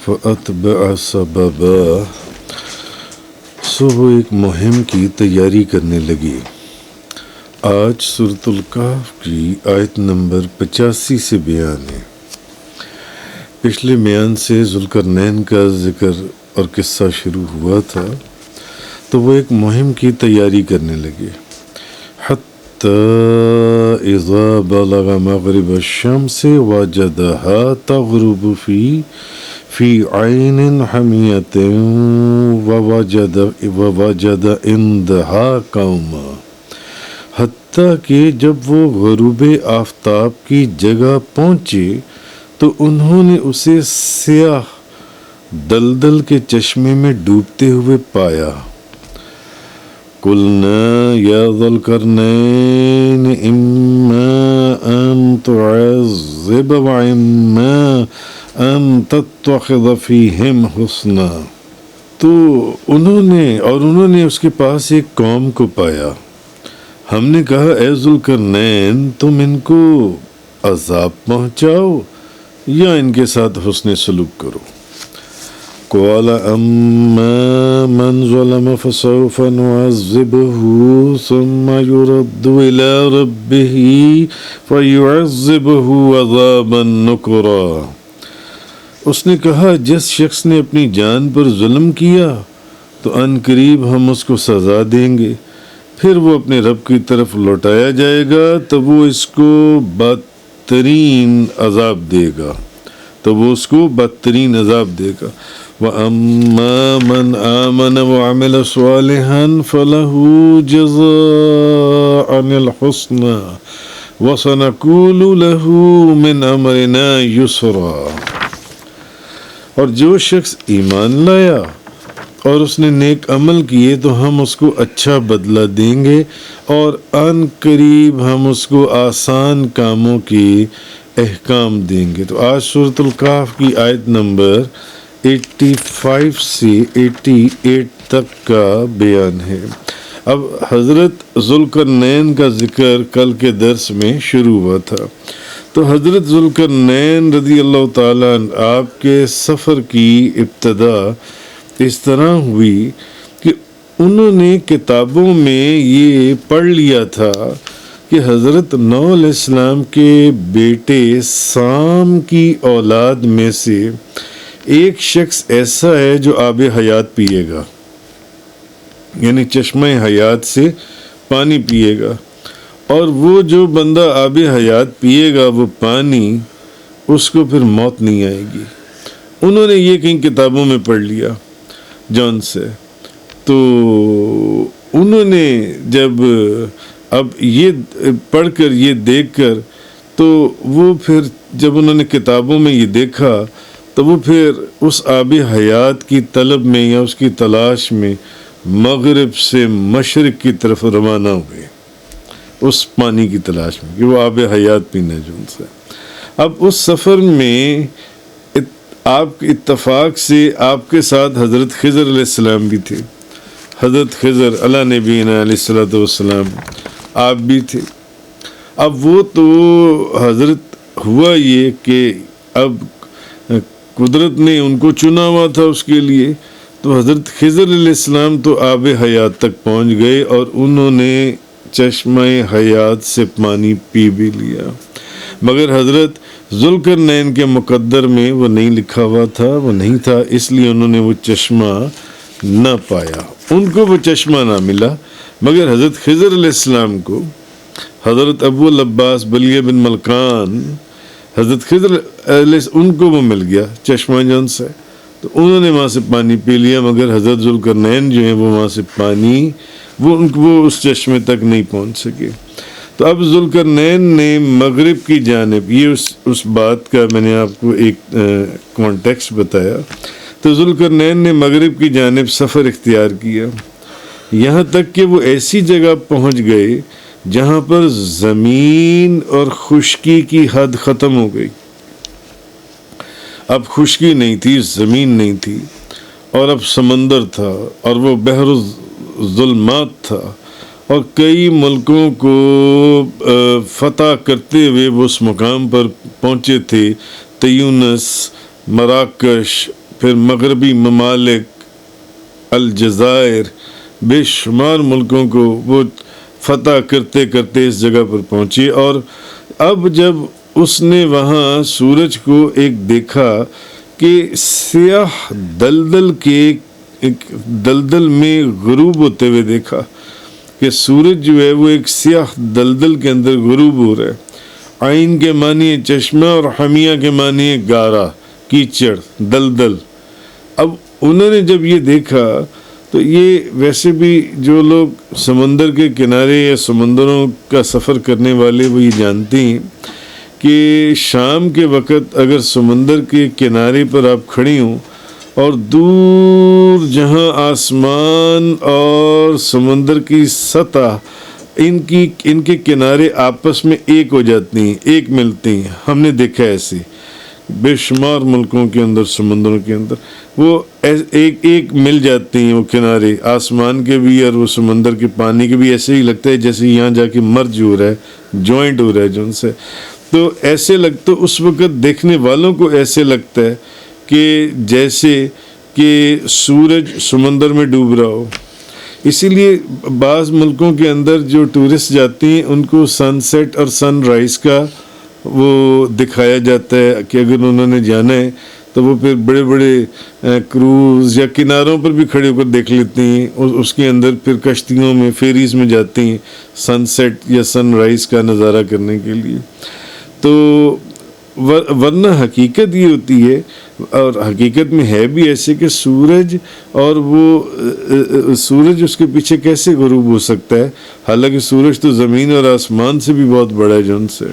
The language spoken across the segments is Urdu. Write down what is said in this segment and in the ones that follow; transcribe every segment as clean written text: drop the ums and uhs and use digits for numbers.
فَأَتْبَعَ سَبَبًا، سو وہ ایک مہم کی تیاری کرنے لگی۔ آج سورۃ الکہف کی آیت نمبر 85 سے بیان ہے۔ پچھلے بیان سے ذوالقرنین کا ذکر اور قصہ شروع ہوا تھا، تو وہ ایک مہم کی تیاری کرنے لگے۔ حَتَّى إِذَا بَلَغَ مَغْرِبَ الشَّمْسِ وَجَدَهَا تَغْرُبُ فِي عَيْنٍ حَمِيَّةٍ وَوَجَدَ عِندَهَا قَوْمًا، حتیٰ کہ جب وہ غروب آفتاب کی جگہ پہنچے تو انہوں نے اسے سیاہ دلدل کے چشمے میں ڈوبتے ہوئے پایا۔ قُلْنَا يَا ذَا الْقَرْنَيْنِ إِمَّا أَن تُعَذِّبَ وَإِمَّا أَن تَتَّخِذَ فِيهِمْ حُسْنًا، تو انہوں نے اس کے پاس ایک قوم کو پایا۔ ہم نے کہا اے ذوالقرنین، تم ان کو عذاب پہنچاؤ یا ان کے ساتھ حسن سلوک کرو۔ قال أما من ظلم فسوف نعذبه ثم يرد إلى ربه فيعذبه عذابا نكرا، اس نے کہا جس شخص نے اپنی جان پر ظلم کیا تو ان قریب ہم اس کو سزا دیں گے، پھر وہ اپنے رب کی طرف لوٹایا جائے گا تو وہ اس کو بدترین عذاب دے گا، وَأَمَّا مَنْ آمَنَ وَعَمِلَ صَالِحًا فَلَهُ جَزَاءً الْحُسْنَى وَسَنَقُولُ لَهُ مِنْ أَمْرِنَا يُسْرًا، اور جو شخص ایمان لایا اور اس نے نیک عمل کیے تو ہم اس کو اچھا بدلہ دیں گے اور ان قریب ہم اس کو آسان کاموں کی احکام دیں گے۔ تو آج سورۃ الکہف کی آیت نمبر 85 سے 88 تک کا بیان ہے۔ اب حضرت ذوالقرنین کا ذکر کل کے درس میں شروع ہوا تھا، تو حضرت ذوالقرنین رضی اللہ تعالیٰ عنہ آپ کے سفر کی ابتدا اس طرح ہوئی کہ انہوں نے کتابوں میں یہ پڑھ لیا تھا کہ حضرت نوح علیہ السلام کے بیٹے سام کی اولاد میں سے ایک شخص ایسا ہے جو آب حیات پیے گا، یعنی چشمہ حیات سے پانی پیے گا، اور وہ جو بندہ آب حیات پیے گا وہ پانی، اس کو پھر موت نہیں آئے گی۔ انہوں نے یہ کہیں کتابوں میں پڑھ لیا جون سے، تو انہوں نے جب اب یہ پڑھ کر یہ دیکھ کر تو وہ پھر جب انہوں نے کتابوں میں یہ دیکھا تو وہ پھر اس آب حیات کی طلب میں یا اس کی تلاش میں مغرب سے مشرق کی طرف روانہ ہوئے، اس پانی کی تلاش میں کہ وہ آب حیات پینا جو ان سے۔ اب اس سفر میں آپ کے اتفاق سے آپ کے ساتھ حضرت خضر علیہ السلام بھی تھے، حضرت خضر علی نبینا علیہ الصلوۃ والسلام آپ بھی تھے۔ اب وہ تو حضرت ہوا یہ کہ اب قدرت نے ان کو چنا ہوا تھا اس کے لیے، تو حضرت خضر علیہ السلام تو آب حیات تک پہنچ گئے اور انہوں نے چشمہ حیات سے پانی پی بھی لیا، مگر حضرت ذوالقرنین کے مقدر میں وہ نہیں لکھا ہوا تھا، وہ نہیں تھا، اس لیے انہوں نے وہ چشمہ نہ پایا، ان کو وہ چشمہ نہ ملا، مگر حضرت خضر علیہ السلام کو حضرت ابو العباس بلیہ بن ملکان حضرت خضر ان کو وہ مل گیا چشمہ جون سے، تو انہوں نے وہاں سے پانی پی لیا، مگر حضرت ذوالقرنین جو ہیں وہ وہاں سے پانی وہ اس چشمے تک نہیں پہنچ سکے۔ تو اب ذوالقرنین نے مغرب کی جانب، یہ اس بات کا میں نے آپ کو ایک کانٹیکسٹ بتایا، تو ذوالقرنین نے مغرب کی جانب سفر اختیار کیا، یہاں تک کہ وہ ایسی جگہ پہنچ گئے جہاں پر زمین اور خشکی کی حد ختم ہو گئی۔ اب خشکی نہیں تھی، زمین نہیں تھی، اور اب سمندر تھا، اور وہ بحر الظلمات تھا، اور کئی ملکوں کو فتح کرتے ہوئے وہ اس مقام پر پہنچے تھے، تیونس، مراکش، پھر مغربی ممالک، الجزائر، بے شمار ملکوں کو وہ فتح کرتے کرتے اس جگہ پر پہنچی۔ اور اب جب اس نے وہاں سورج کو ایک دیکھا کہ سیاہ دلدل میں غروب ہوتے ہوئے دیکھا کہ سورج جو ہے وہ ایک سیاہ دلدل کے اندر غروب ہو رہا ہے۔ عین کے معنی چشمہ اور حمیہ کے معنی گارا، کیچڑ، دلدل۔ اب انہوں نے جب یہ دیکھا تو یہ ویسے بھی جو لوگ سمندر کے کنارے یا سمندروں کا سفر کرنے والے وہ یہ جانتے ہیں کہ شام کے وقت اگر سمندر کے کنارے پر آپ کھڑی ہوں اور دور جہاں آسمان اور سمندر کی سطح ان کے کنارے آپس میں ایک ہو جاتی ہیں، ایک ملتی ہیں، ہم نے دیکھا ایسے بے شمار ملکوں کے اندر، سمندروں کے اندر وہ ایک مل جاتے ہیں، وہ کنارے آسمان کے بھی اور وہ سمندر کے پانی کے بھی ایسے ہی لگتا ہے جیسے یہاں جا کے مرج ہو رہا ہے، جوائنٹ ہو رہا ہے جو ان سے، تو ایسے لگتا، اس وقت دیکھنے والوں کو ایسے لگتا ہے کہ جیسے کہ سورج سمندر میں ڈوب رہا ہو۔ اسی لیے بعض ملکوں کے اندر جو ٹورسٹ جاتے ہیں ان کو سن سیٹ اور سن رائز کا وہ دکھایا جاتا ہے کہ اگر انہوں نے جانا ہے تو وہ پھر بڑے بڑے کروز یا کناروں پر بھی کھڑے ہو کر دیکھ لیتے ہیں، اس کے اندر پھر کشتیوں میں، فیریز میں جاتے ہیں سن سیٹ یا سن رائز کا نظارہ کرنے کے لیے۔ تو ورنہ حقیقت یہ ہوتی ہے، اور حقیقت میں ہے بھی ایسے کہ سورج اور وہ سورج اس کے پیچھے کیسے غروب ہو سکتا ہے، حالانکہ سورج تو زمین اور آسمان سے بھی بہت بڑا ہے، جون سے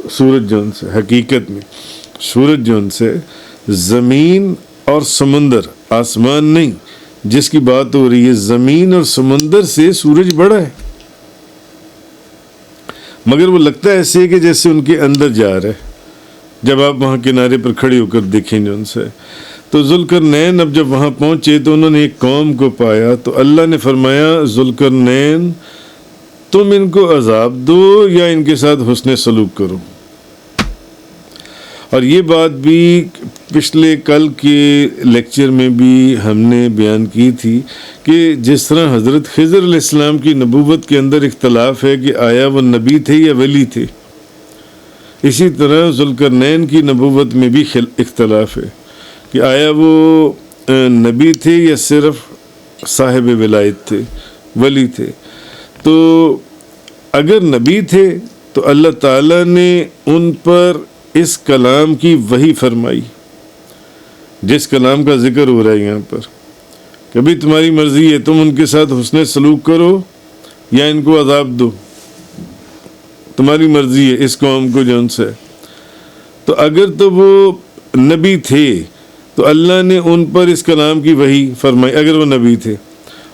سورج جون سے حقیقت میں سورج جون سے زمین اور سمندر، آسمان نہیں جس کی بات ہو رہی ہے، زمین اور سمندر سے سورج بڑا ہے، مگر وہ لگتا ہے ایسے کہ جیسے ان کے اندر جا رہا ہے جب آپ وہاں کنارے پر کھڑے ہو کر دیکھیں جو ان سے۔ تو ذوالقرنین اب جب وہاں پہنچے تو انہوں نے ایک قوم کو پایا، تو اللہ نے فرمایا ذوالقرنین تم ان کو عذاب دو یا ان کے ساتھ حسن سلوک کرو۔ اور یہ بات بھی پچھلے کل کے لیکچر میں بھی ہم نے بیان کی تھی کہ جس طرح حضرت خضر علیہ السلام کی نبوت کے اندر اختلاف ہے کہ آیا وہ نبی تھے یا ولی تھے، اسی طرح ذوالقرنین کی نبوت میں بھی اختلاف ہے کہ آیا وہ نبی تھے یا صرف صاحب ولایت تھے، ولی تھے۔ تو اگر نبی تھے تو اللہ تعالیٰ نے ان پر اس کلام کی وحی فرمائی، جس کلام کا ذکر ہو رہا ہے یہاں پر، کبھی تمہاری مرضی ہے تم ان کے ساتھ حسن سلوک کرو یا ان کو عذاب دو، تمہاری مرضی ہے اس قوم کو جو ان سے۔ تو اگر تو وہ نبی تھے تو اللہ نے ان پر اس کلام کی وحی فرمائی، اگر وہ نبی تھے،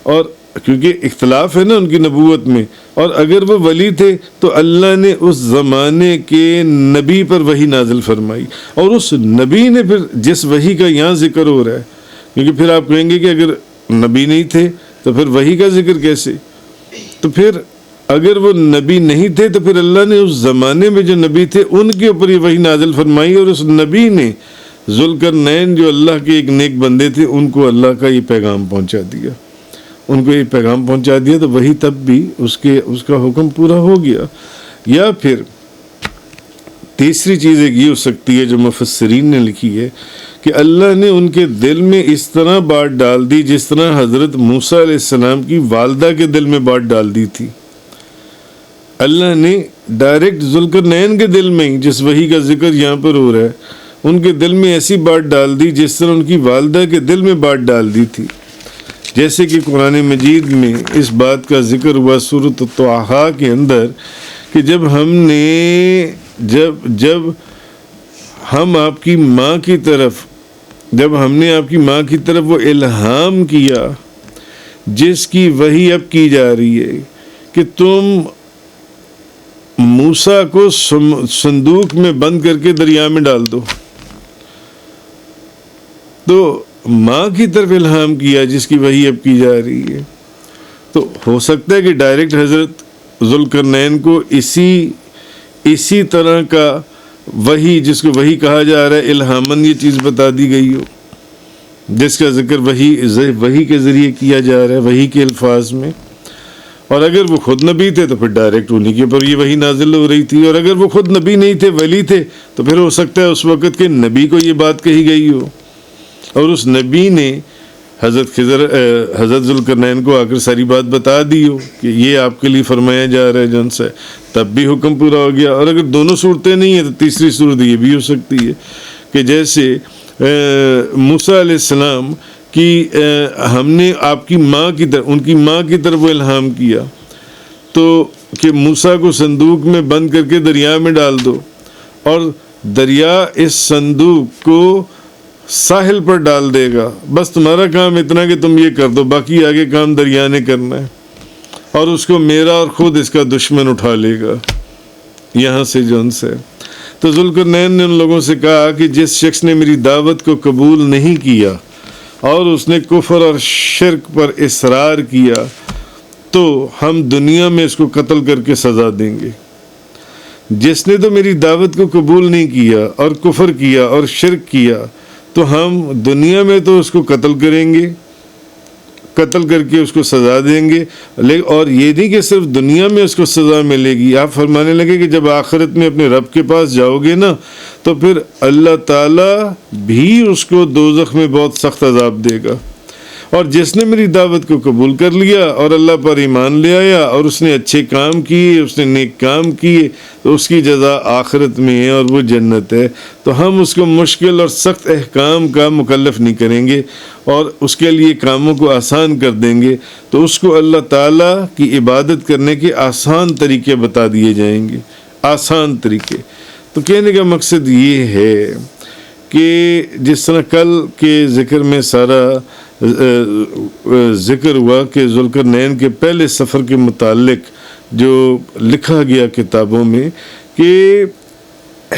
اور کیونکہ اختلاف ہے نا ان کی نبوت میں، اور اگر وہ ولی تھے تو اللہ نے اس زمانے کے نبی پر وحی نازل فرمائی، اور اس نبی نے پھر جس وحی کا یہاں ذکر ہو رہا ہے، کیونکہ پھر آپ کہیں گے کہ اگر نبی نہیں تھے تو پھر وحی کا ذکر کیسے؟ تو پھر اگر وہ نبی نہیں تھے تو پھر اللہ نے اس زمانے میں جو نبی تھے ان کے اوپر یہ وحی نازل فرمائی، اور اس نبی نے ذوالقرنین جو اللہ کے ایک نیک بندے تھے ان کو اللہ کا یہ پیغام پہنچا دیا، ان کو یہ پیغام پہنچا دیا، تو وہی تب بھی اس کا حکم پورا ہو گیا۔ یا پھر تیسری چیز ایک یہ ہو سکتی ہے جو مفسرین نے لکھی ہے کہ اللہ نے ان کے دل میں اس طرح بات ڈال دی جس طرح حضرت موسیٰ علیہ السلام کی والدہ کے دل میں بات ڈال دی تھی۔ اللہ نے ڈائریکٹ ذوالقرنین کے دل میں ہی، جس وحی کا ذکر یہاں پر ہو رہا ہے، ان کے دل میں ایسی بات ڈال دی جس طرح ان کی والدہ کے دل میں بات ڈال دی تھی، جیسے کہ قرآن مجید میں اس بات کا ذکر ہوا سورۃ طٰہٰ کے اندر کہ جب ہم آپ کی ماں کی طرف، جب ہم نے آپ کی ماں کی طرف وہ الہام کیا جس کی وحی اب کی جا رہی ہے کہ تم موسیٰ کو صندوق میں بند کر کے دریا میں ڈال دو، تو ماں کی طرف الہام کیا جس کی وحی اب کی جا رہی ہے، تو ہو سکتا ہے کہ ڈائریکٹ حضرت ذوالقرنین کو اسی طرح کا وحی، جس کو وحی کہا جا رہا ہے، الہاماً یہ چیز بتا دی گئی ہو۔ جس کا ذکر وحی کے ذریعے کیا جا رہا ہے، وحی کے الفاظ میں. اور اگر وہ خود نبی تھے تو پھر ڈائریکٹ انہی کے اوپر یہ وحی نازل ہو رہی تھی. اور اگر وہ خود نبی نہیں تھے، ولی تھے، تو پھر ہو سکتا ہے اس وقت کے نبی کو یہ بات کہی گئی ہو، اور اس نبی نے حضرت ذوالقرنین کو آ کر ساری بات بتا دی ہو کہ یہ آپ کے لیے فرمایا جا رہا ہے جن سے، تب بھی حکم پورا ہو گیا. اور اگر دونوں صورتیں نہیں ہیں تو تیسری صورت یہ بھی ہو سکتی ہے کہ جیسے موسیٰ علیہ السلام کی ہم نے آپ کی ماں کی طرف، ان کی ماں کی طرف وہ الہام کیا تو کہ موسیٰ کو صندوق میں بند کر کے دریا میں ڈال دو، اور دریا اس صندوق کو ساحل پر ڈال دے گا، بس تمہارا کام اتنا کہ تم یہ کر دو، باقی آگے کام دریا نے کرنا ہے، اور اس کو میرا اور خود اس کا دشمن اٹھا لے گا یہاں سے جون سے. تو ذوالقرنین نے ان لوگوں سے کہا کہ جس شخص نے میری دعوت کو قبول نہیں کیا اور اس نے کفر اور شرک پر اصرار کیا تو ہم دنیا میں اس کو قتل کر کے سزا دیں گے. جس نے تو میری دعوت کو قبول نہیں کیا اور کفر کیا اور شرک کیا تو ہم دنیا میں تو اس کو قتل کریں گے، قتل کر کے اس کو سزا دیں گے. اور یہ نہیں کہ صرف دنیا میں اس کو سزا ملے گی، آپ فرمانے لگے کہ جب آخرت میں اپنے رب کے پاس جاؤ گے نا تو پھر اللہ تعالیٰ بھی اس کو دوزخ میں بہت سخت عذاب دے گا. اور جس نے میری دعوت کو قبول کر لیا اور اللہ پر ایمان لے آیا اور اس نے اچھے کام کیے، اس نے نیک کام کیے، تو اس کی جزا آخرت میں ہے اور وہ جنت ہے. تو ہم اس کو مشکل اور سخت احکام کا مکلف نہیں کریں گے اور اس کے لیے کاموں کو آسان کر دیں گے. تو اس کو اللہ تعالیٰ کی عبادت کرنے کے آسان طریقے بتا دیے جائیں گے، آسان طریقے. تو کہنے کا مقصد یہ ہے کہ جس طرح کل کے ذکر میں سارا ذکر ہوا کہ ذوالقرنین کے پہلے سفر کے متعلق جو لکھا گیا کتابوں میں کہ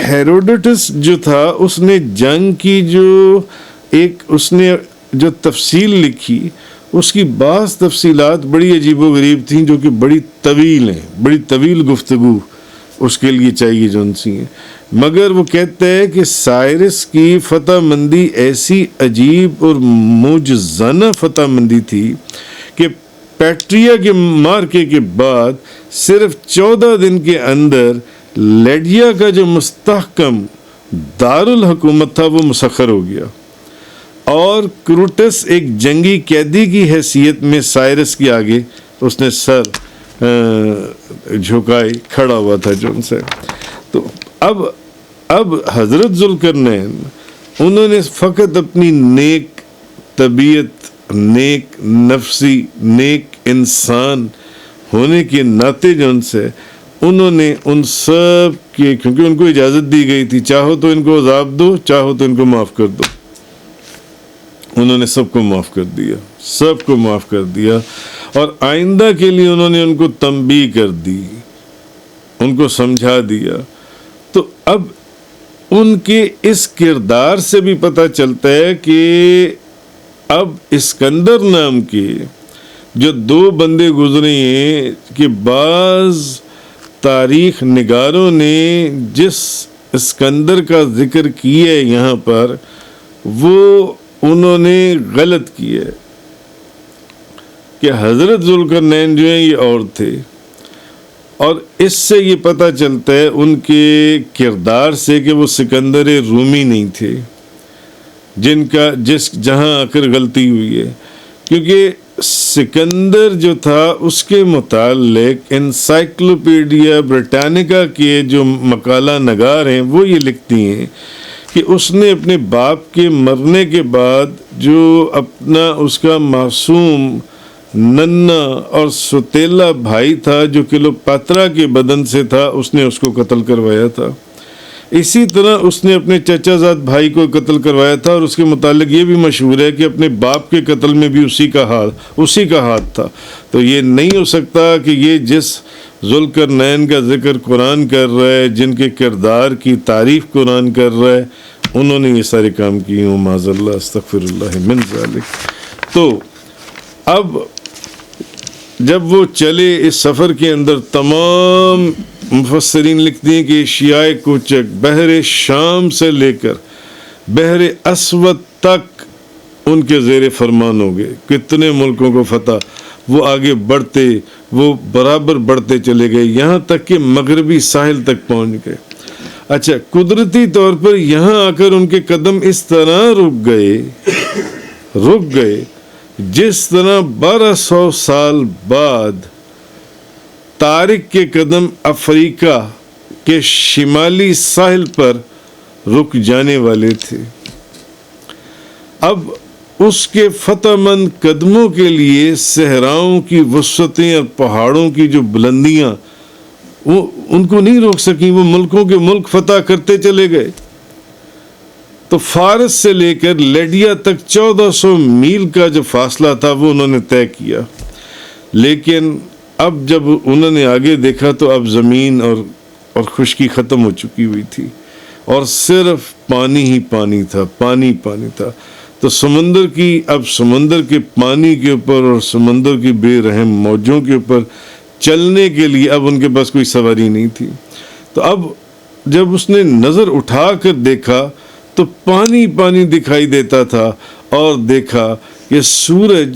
ہیروڈوٹس جو تھا اس نے جنگ کی اس نے جو تفصیل لکھی، اس کی بعض تفصیلات بڑی عجیب و غریب تھیں جو کہ بڑی طویل ہیں، بڑی طویل گفتگو اس کے لیے چاہیے جو ان سی ہیں. مگر وہ کہتا ہے کہ سائرس کی فتح مندی ایسی عجیب اور معجزانہ فتح مندی تھی کہ پیٹریا کے مارکے کے بعد صرف 14 دن کے اندر لیڈیا کا جو مستحکم دارالحکومت تھا وہ مسخر ہو گیا، اور کروٹس ایک جنگی قیدی کی حیثیت میں سائرس کے آگے اس نے سر جھکائے کھڑا ہوا تھا جو ان سے. تو اب حضرت ذوالقرنین انہوں نے فقط اپنی نیک طبیعت، نیک نفسی، نیک انسان ہونے کے ناطے جو ان سے انہوں نے ان سب کے، کیونکہ ان کو اجازت دی گئی تھی چاہو تو ان کو عذاب دو، چاہو تو ان کو معاف کر دو، انہوں نے سب کو معاف کر دیا، سب کو معاف کر دیا. اور آئندہ کے لیے انہوں نے ان کو تنبیہ کر دی، ان کو سمجھا دیا. تو اب ان کے اس کردار سے بھی پتہ چلتا ہے کہ اب اسکندر نام کے جو 2 بندے گزرے ہیں کہ بعض تاریخ نگاروں نے جس اسکندر کا ذکر کیا ہے یہاں پر وہ انہوں نے غلط کیا ہے کہ حضرت ذوالقرنین جو ہیں یہ اور تھے. اور اس سے یہ پتہ چلتا ہے ان کے کردار سے کہ وہ سکندر رومی نہیں تھے جہاں آ کر غلطی ہوئی ہے. کیونکہ سکندر جو تھا اس کے متعلق انسائکلوپیڈیا بریٹانیکا کے جو مقالہ نگار ہیں وہ یہ لکھتی ہیں کہ اس نے اپنے باپ کے مرنے کے بعد جو اپنا اس کا معصوم ننا اور ستیلا بھائی تھا جو کلوپاترا کے بدن سے تھا، اس نے اس کو قتل کروایا تھا. اسی طرح اس نے اپنے چچا زاد بھائی کو قتل کروایا تھا، اور اس کے متعلق یہ بھی مشہور ہے کہ اپنے باپ کے قتل میں بھی اسی کا ہاتھ تھا. تو یہ نہیں ہو سکتا کہ یہ جس ذوالقرنین کا ذکر قرآن کر رہا ہے، جن کے کردار کی تعریف قرآن کر رہا ہے، انہوں نے یہ سارے کام کیے ہوں. معاذ اللہ، استغفر اللہ من ذالک. تو اب جب وہ چلے اس سفر کے اندر، تمام مفسرین لکھتے ہیں کہ ایشیاء کوچک بحر شام سے لے کر بحر اسود تک ان کے زیر فرمان ہو گئے، کتنے ملکوں کو فتح، وہ آگے بڑھتے، وہ برابر بڑھتے چلے گئے، یہاں تک کہ مغربی ساحل تک پہنچ گئے۔ اچھا، قدرتی طور پر یہاں آ کر ان کے قدم اس طرح رک گئے جس طرح 1200 سال بعد طارق کے قدم افریقہ کے شمالی ساحل پر رک جانے والے تھے۔ اب اس کے فتح مند قدموں کے لیے صحراؤں کی وسعتیں اور پہاڑوں کی جو بلندیاں وہ ان کو نہیں روک سکیں، وہ ملکوں کے ملک فتح کرتے چلے گئے۔ تو فارس سے لے کر لیڈیا تک 1400 میل کا جو فاصلہ تھا وہ انہوں نے طے کیا، لیکن اب جب انہوں نے آگے دیکھا تو اب زمین اور خشکی ختم ہو چکی ہوئی تھی اور صرف پانی ہی پانی تھا، پانی تھا۔ تو سمندر کے پانی کے اوپر اور سمندر کی بے رحم موجوں کے اوپر چلنے کے لیے اب ان کے پاس کوئی سواری نہیں تھی۔ تو اب جب اس نے نظر اٹھا کر دیکھا تو پانی دکھائی دیتا تھا، اور دیکھا کہ سورج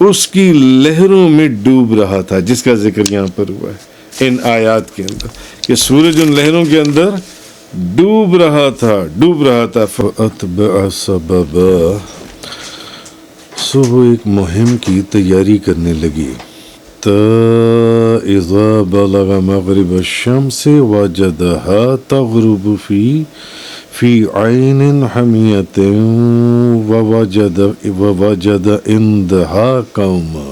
اس کی لہروں میں ڈوب رہا تھا، جس کا ذکر یہاں پر ہوا ہے ان آیات کے اندر، کہ سورج ان لہروں کے اندر ڈوب رہا تھا۔ فَأَتْبَعَ سَبَبًا، سو وہ ایک مہم کی تیاری کرنے لگی۔ إِذَا بَلَغَ مَغْرِبَ الشَّمْسِ وَجَدَهَا تَغْرُبُ فِي عَيْنٍ حَمِيَّةٍ وَوَجَدَ عِنْدَهَا قَوْمًا،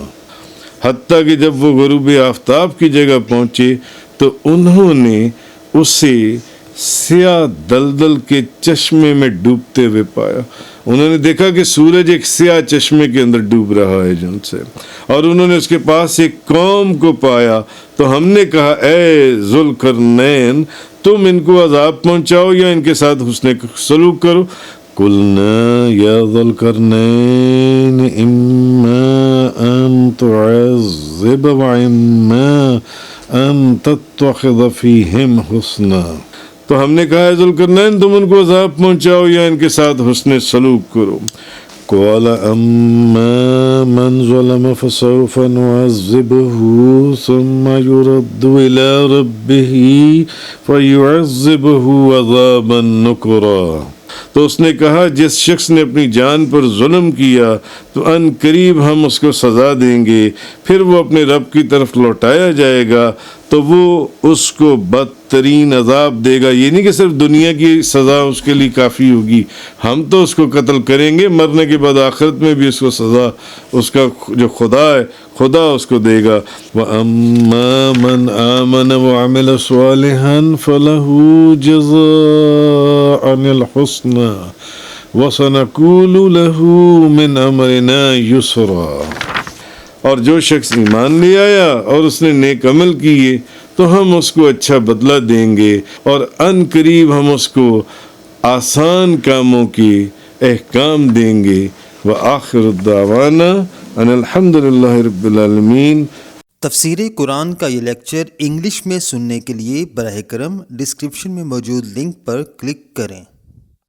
حتیٰ کہ جب وہ غروب آفتاب کی جگہ پہنچے تو انہوں نے اسے سیاہ دلدل کے چشمے میں ڈوبتے ہوئے پایا۔ انہوں نے دیکھا کہ سورج ایک سیاہ چشمے کے اندر ڈوب رہا ہے جن سے، اور انہوں نے اس کے پاس ایک قوم کو پایا۔ تو ہم نے کہا، اے ذوالقرنین، تم ان کو عذاب پہنچاؤ یا ان کے ساتھ حسن سلوک کرو۔ قلنا یا ذوالقرنین اما ان تعذب واما ان تتخذ فیہم حسنا، تو ہم نے کہا ہے ذوالقرنین تم ان کو عذاب پہنچاؤ یا ان کے ساتھ حسن سلوک کرو۔ قال اما من ظلم فسوف نعذبه ثم يرد الى ربه فيعذبه عذابا نكرا، تو اس نے کہا جس شخص نے اپنی جان پر ظلم کیا تو ان قریب ہم اس کو سزا دیں گے، پھر وہ اپنے رب کی طرف لوٹایا جائے گا تو وہ اس کو بدترین عذاب دے گا۔ یہ نہیں کہ صرف دنیا کی سزا اس کے لیے کافی ہوگی، ہم تو اس کو قتل کریں گے، مرنے کے بعد آخرت میں بھی اس کو سزا اس کا جو خدا ہے خدا اس کو دے گا۔ وَأَمَّا مَنْ آمَنَ وَعَمِلَ صَالِحًا فَلَهُ جَزَاءً الْحُسْنَى وَسَنَقُولُ لَهُ مِنْ أَمْرِنَا يُسْرًا، اور جو شخص ایمان لے آیا اور اس نے نیک عمل کیے تو ہم اس کو اچھا بدلہ دیں گے، اور ان قریب ہم اس کو آسان کاموں کے احکام دیں گے۔ وآخر الدعوانا ان الحمد للہ رب العالمین۔ تفسیر قرآن کا یہ لیکچر انگلش میں سننے کے لیے براہ کرم ڈسکرپشن میں موجود لنک پر کلک کریں۔